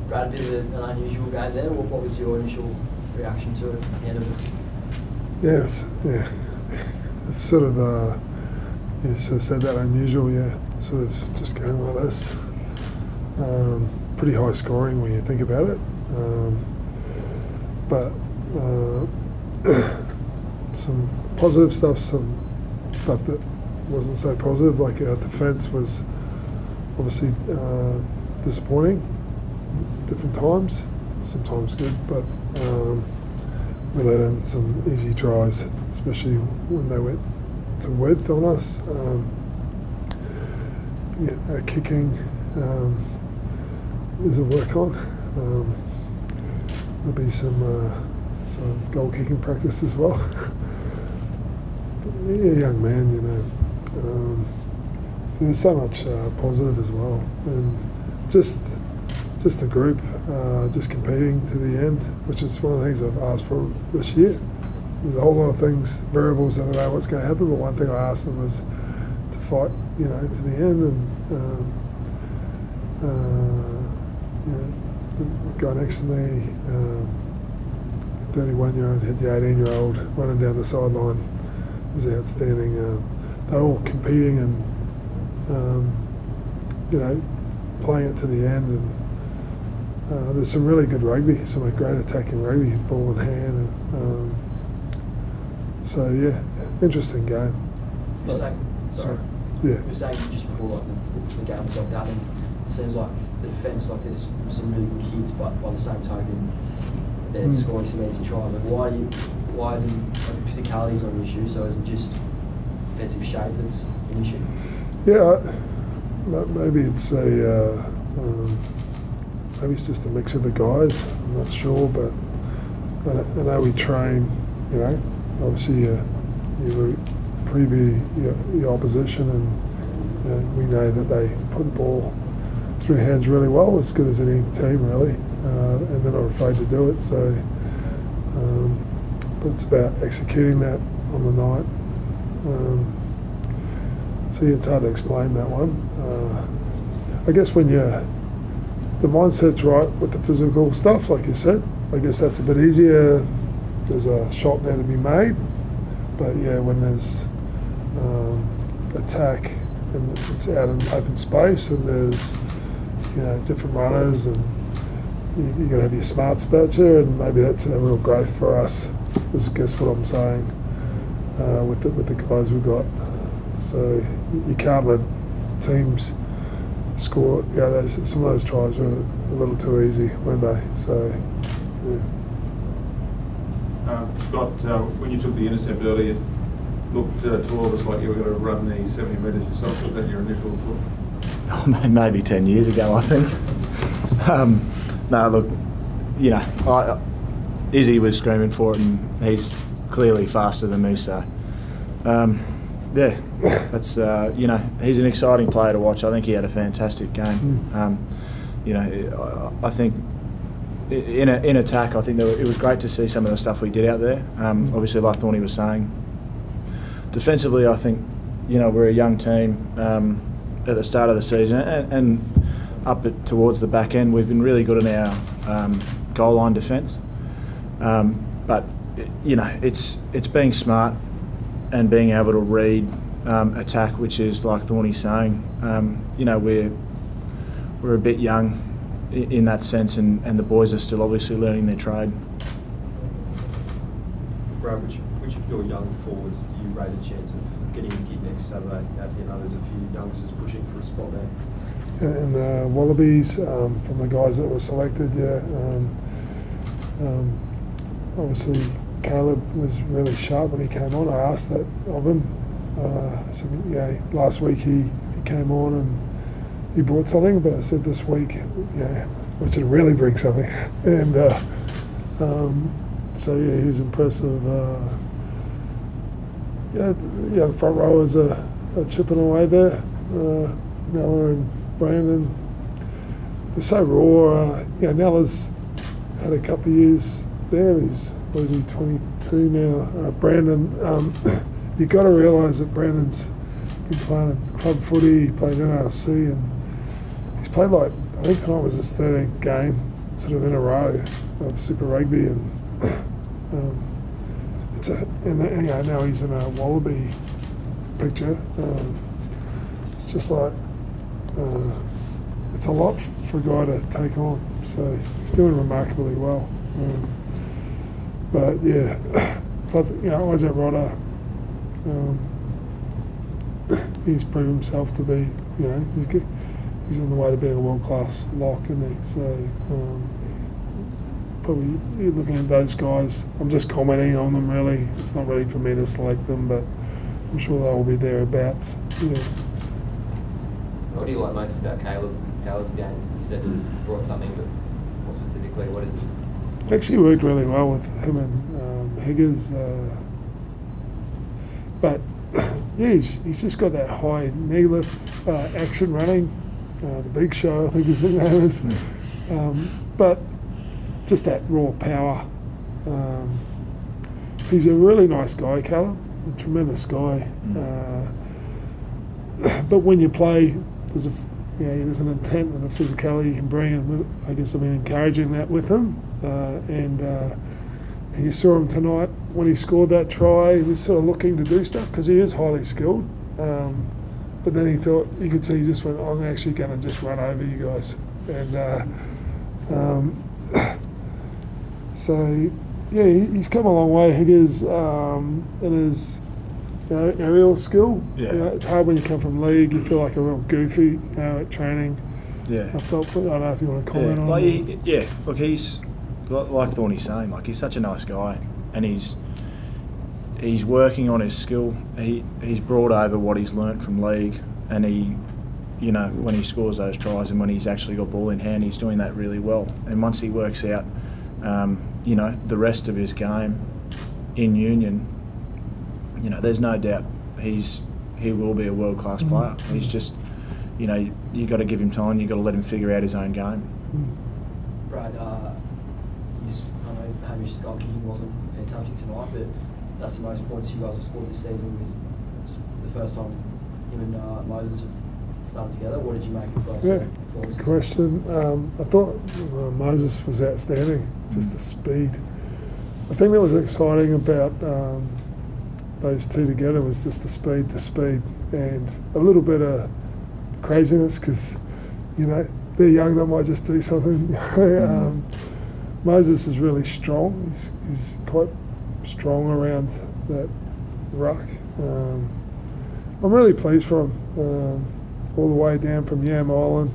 Brad, a bit of an unusual game there. What was your initial reaction to it at the end of it? Yes, yeah. It's sort of, you sort of said that unusual, yeah. Sort of just going like this. Pretty high scoring when you think about it. But some positive stuff, some stuff that wasn't so positive, like our defence was obviously disappointing different times, sometimes good, but we let in some easy tries, especially when they went to width on us. Our kicking is a work on. There'll be some goal kicking practice as well. But, yeah, young man, you know. There was so much positive as well, and just the group just competing to the end, which is one of the things I've asked for this year. There's a whole lot of things, variables, I don't know what's going to happen, but one thing I asked them was to fight, you know, to the end. And you know, the guy next to me, 31-year-old, had the 18-year-old running down the sideline, was outstanding. They're all competing and you know, playing it to the end. And there's some really good rugby, some great attacking rugby, ball in hand. And, so yeah, interesting game. You're saying, sorry. Yeah. You were saying just before, like the game was like done, and it seems like the defence, like there's some really good hits, but by the same token, they're scoring some easy tries. Like why isn't like physicality not an issue? So is it just defensive shape that's an issue? Yeah, maybe it's maybe it's just a mix of the guys. I'm not sure, but I know we train. You know, obviously you preview your opposition, and you know, we know that they put the ball through hands really well, as good as any team really, and they're not afraid to do it. So, but it's about executing that on the night. So yeah, it's hard to explain that one. I guess when the mindset's right with the physical stuff, like you said, I guess that's a bit easier. There's a shot there to be made, but yeah, when there's attack and it's out in open space and there's, you know, different runners, and you got to have your smarts about you, and maybe that's a real growth for us. Is I guess what I'm saying with the guys we've got. So you can't let teams score. You know, some of those tries were a little too easy, weren't they? So yeah. Scott, when you took the intercept earlier, it looked to all of us like you were going to run the 70 metres yourself. Was that your initial thought? Oh, maybe 10 years ago, I think. No, look, you know, Izzy was screaming for it, and he's clearly faster than me, so yeah, that's you know, he's an exciting player to watch. I think he had a fantastic game. You know, I think in attack, I think it was great to see some of the stuff we did out there. Obviously, like Thorny was saying, defensively, I think, you know, we're a young team at the start of the season, and up towards the back end, we've been really good in our goal line defence. But you know, it's being smart and being able to read attack, which is like Thorny's saying. You know, we're a bit young in that sense, and the boys are still obviously learning their trade. Brad, which of your young forwards do you rate a chance of getting a gig next Saturday? You know, there's a few youngsters pushing for a spot there. And the Wallabies, from the guys that were selected, yeah. Obviously, Caleb was really sharp when he came on. I asked that of him. So yeah, last week he came on and he brought something, but I said this week, yeah, I want you to really bring something. And so yeah, he was impressive. You know, the young front rowers are chipping away there. Nella and Brandon, they're so raw. You know, Nella's had a couple of years there. What is he, 22 now? Brandon, you've got to realise that Brandon's been playing in club footy, he played NRC, and he's played like I think tonight was his 13th game, sort of in a row of Super Rugby, and now he's in a Wallaby picture. It's just like it's a lot for a guy to take on. So he's doing remarkably well. But yeah, Isaac Rodder, he's proven himself to be, he's good. He's on the way to being a world-class lock, isn't he? So probably you're looking at those guys. I'm just commenting on them, really. It's not really for me to select them, but I'm sure they'll be thereabouts. Yeah. What do you like most about Caleb's game? You said he brought something, but more specifically, what is it? Actually worked really well with him and Higgers. But yeah, he's just got that high knee lift action running. The Big Show, I think his nickname is. But just that raw power. He's a really nice guy, Caleb. A tremendous guy. But when you play, there's an intent and a physicality you can bring, and I guess I've been encouraging that with him. And you saw him tonight when he scored that try. He was sort of looking to do stuff because he is highly skilled. But then he thought, you could see he just went, I'm actually going to just run over you guys. And so, yeah, he's come a long way. Higgers in his aerial skill. Yeah. It's hard when you come from league. You feel like a real goofy at training. Yeah. I don't know if you want to comment on that. Look, he's, like Thorny's saying, like, he's such a nice guy, and he's working on his skill. He's brought over what he's learnt from league, and when he scores those tries and when he's actually got ball in hand, he's doing that really well. And once he works out, the rest of his game in Union, there's no doubt he will be a world-class player. He's just, you got to give him time. You got to let him figure out his own game. Brad, I know Hamish's goal kicking wasn't fantastic tonight, but that's the most points you guys have scored this season. It's the first time him and Moses have started together. What did you make of both? Good question. I thought Moses was outstanding, just the speed. The thing that was exciting about those two together was just the speed, and a little bit of craziness because, they're young, they might just do something. Moses is really strong. He's quite strong around that ruck. I'm really pleased for him, all the way down from Yam Island,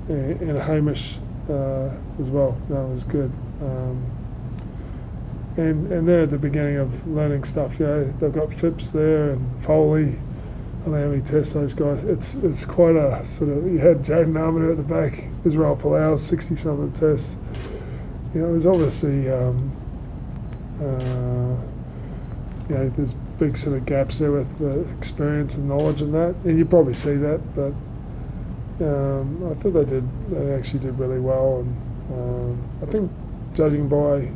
and Hamish as well. That was good. And they're at the beginning of learning stuff. They've got Phipps there and Foley. I don't know how many tests those guys. It's quite a sort of. You had Jaden Arminer at the back, Israel Folau's 60-something tests. It was obviously there's big sort of gaps there with the experience and knowledge and that, and you probably see that. But I thought they actually did really well, and I think judging by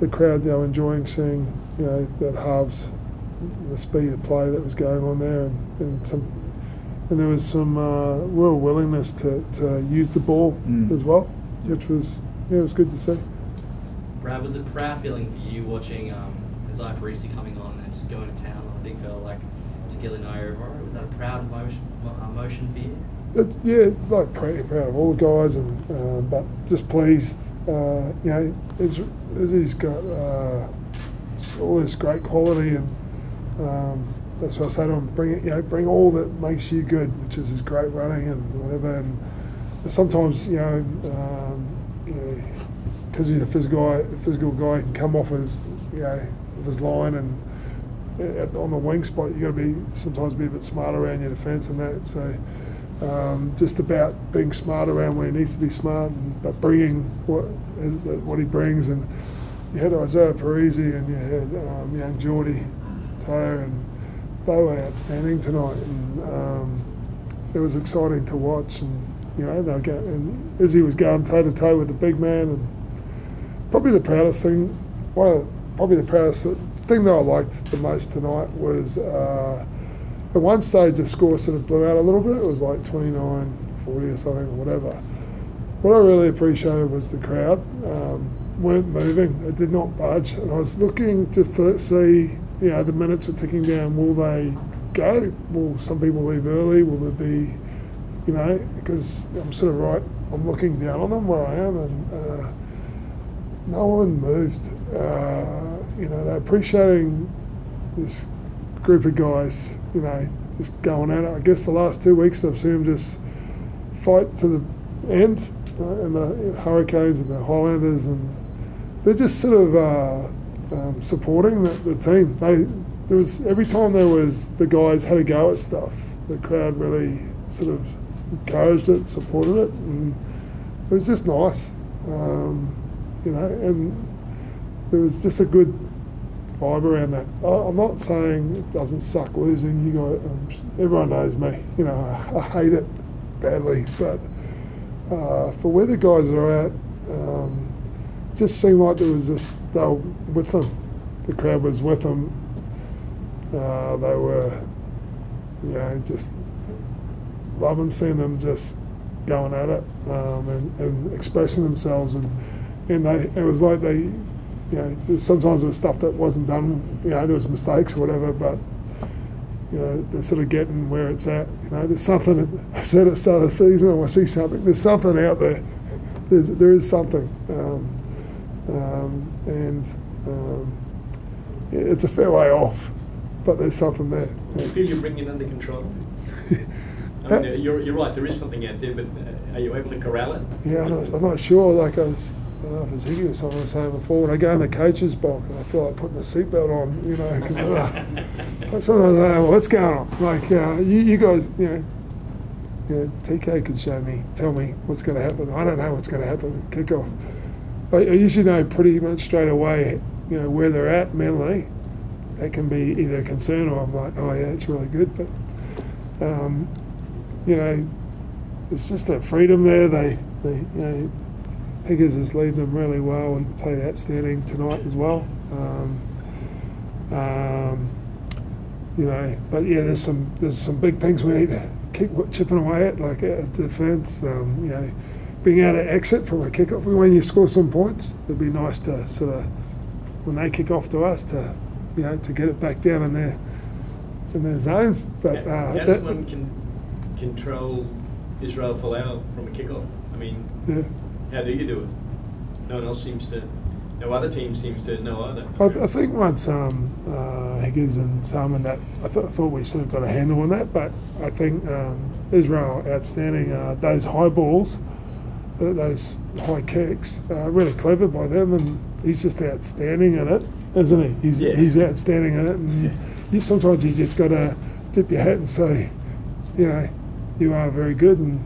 the crowd, they were enjoying seeing that halves. The speed of play that was going on there, and there was some real willingness to use the ball as well, which was it was good to see. Brad, was it a proud feeling for you watching Isaiah Parisi coming on and just going to town? I think felt like to Gillinay over. Was that a proud emotion for you? Proud of all the guys, and but just pleased. He's got all this great quality and. That's what I say to him. Bring all that makes you good, which is his great running and whatever. And sometimes, because he's a physical guy, he can come off his line, and on the wing spot, you got to sometimes be a bit smart around your defence and that. So, just about being smart around where he needs to be smart, but bringing what he brings. And you had Isaiah Parisi and you had young Geordie. And they were outstanding tonight, and it was exciting to watch. And and Izzy was going toe to toe with the big man, and probably the proudest thing that I liked the most tonight was at one stage the score sort of blew out a little bit. It was like 29-40 or something, or whatever. What I really appreciated was the crowd weren't moving. It did not budge. And I was looking just to see, the minutes were ticking down. Will they go? Will some people leave early? Will there be, because I'm sort of right, I'm looking down on them where I am, and no one moved. They're appreciating this group of guys, just going at it. I guess the last 2 weeks I've seen them just fight to the end, and the Hurricanes and the Highlanders, and they're just sort of supporting the team. There was every time the guys had a go at stuff, the crowd really sort of encouraged it, supported it, and it was just nice, and there was just a good vibe around that. I'm not saying it doesn't suck losing. You guys, everyone knows me. I hate it badly, but for where the guys are at, it just seemed like there was this. They were with them. The crowd was with them. They were, just loving seeing them just going at it and expressing themselves, and it was like they. Sometimes there was stuff that wasn't done. There was mistakes or whatever, but they're sort of getting where it's at. There's something. I said at the start of the season, I see something. There's something out there. There is something, it's a fair way off, but there's something there. Do you feel you're bringing it under control? I mean, you're right. There is something out there, but are you able to corral it? Yeah, I'm not sure. Like I don't know if it's Higgy or someone was saying before, when I go in the coach's box, I feel like putting a seatbelt on, cause, sometimes I don't know what's going on. Like, you guys, TK could tell me what's going to happen. I don't know what's going to happen at kickoff. I usually know pretty much straight away, where they're at mentally. That can be either a concern or I'm like, oh yeah, it's really good. But, there's just that freedom there. Higgins has led them really well. He played outstanding tonight as well. But yeah, there's some big things we need to keep chipping away at, like defence. Being able to exit from a kick-off. When you score some points, it'd be nice to sort of, when they kick off to us, to get it back down in their zone. But how does one control Israel Folau from a kick-off? I mean. Yeah. How do you do it? No other team seems to know either. I think once Higgins and Salmon, that I thought we sort of got a handle on that, but I think Israel outstanding. Those high balls, those high kicks, really clever by them, and he's just outstanding at it, isn't he? He's outstanding at it, and sometimes you just got to tip your hat and say, you are very good, and.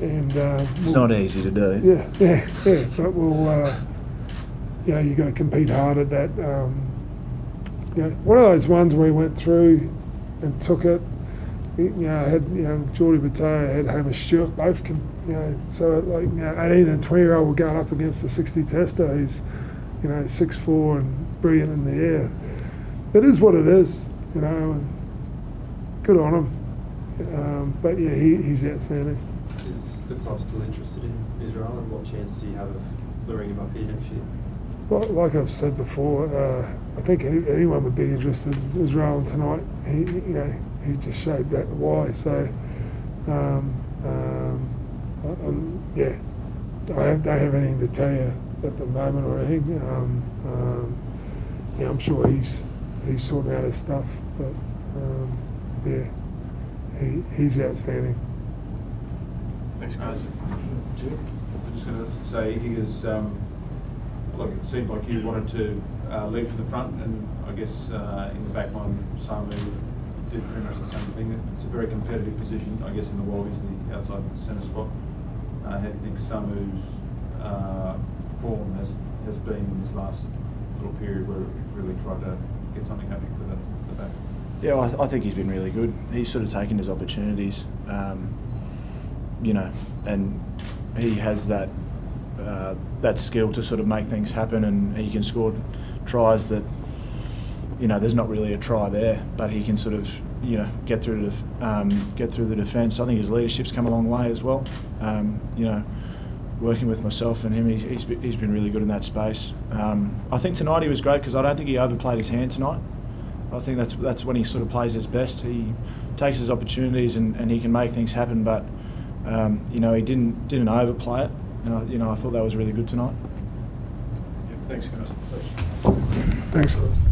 It's not easy to do. Yeah. But we'll, you got to compete hard at that. One of those ones where we went through and took it. I had Geordie Bataya, I had Hamish Stewart, both so like 18 and 20-year-old were going up against the 60 tester who's 6'4" and brilliant in the air. It is what it is, and good on him. But yeah, he's outstanding. Is the club still interested in Israel, and what chance do you have of luring him up here next year? Like I've said before, I think anyone would be interested in Israel, and tonight he just showed that why. So I don't have anything to tell you at the moment or anything. I'm sure he's sorting out his stuff, but he's outstanding. Thanks, guys. I'm just going to say, it seemed like you wanted to lead from the front, and I guess in the back line, Samu did pretty much the same thing. It's a very competitive position, I guess, in the Wallabies, the outside centre spot. How do you think Samu's form has been in this last little period where we really tried to get something happening for the back? Yeah, I think he's been really good. He's sort of taken his opportunities. And he has that skill to sort of make things happen, and he can score tries that, you know, there's not really a try there, but he can sort of, you know, get through the defence. I think his leadership's come a long way as well. You know, working with myself and him, he's been really good in that space. I think tonight he was great because I don't think he overplayed his hand tonight. I think that's when he sort of plays his best. He takes his opportunities and he can make things happen, but you know, he didn't overplay it, and you know, I thought that was really good tonight. Yeah, thanks, guys. Thanks, guys.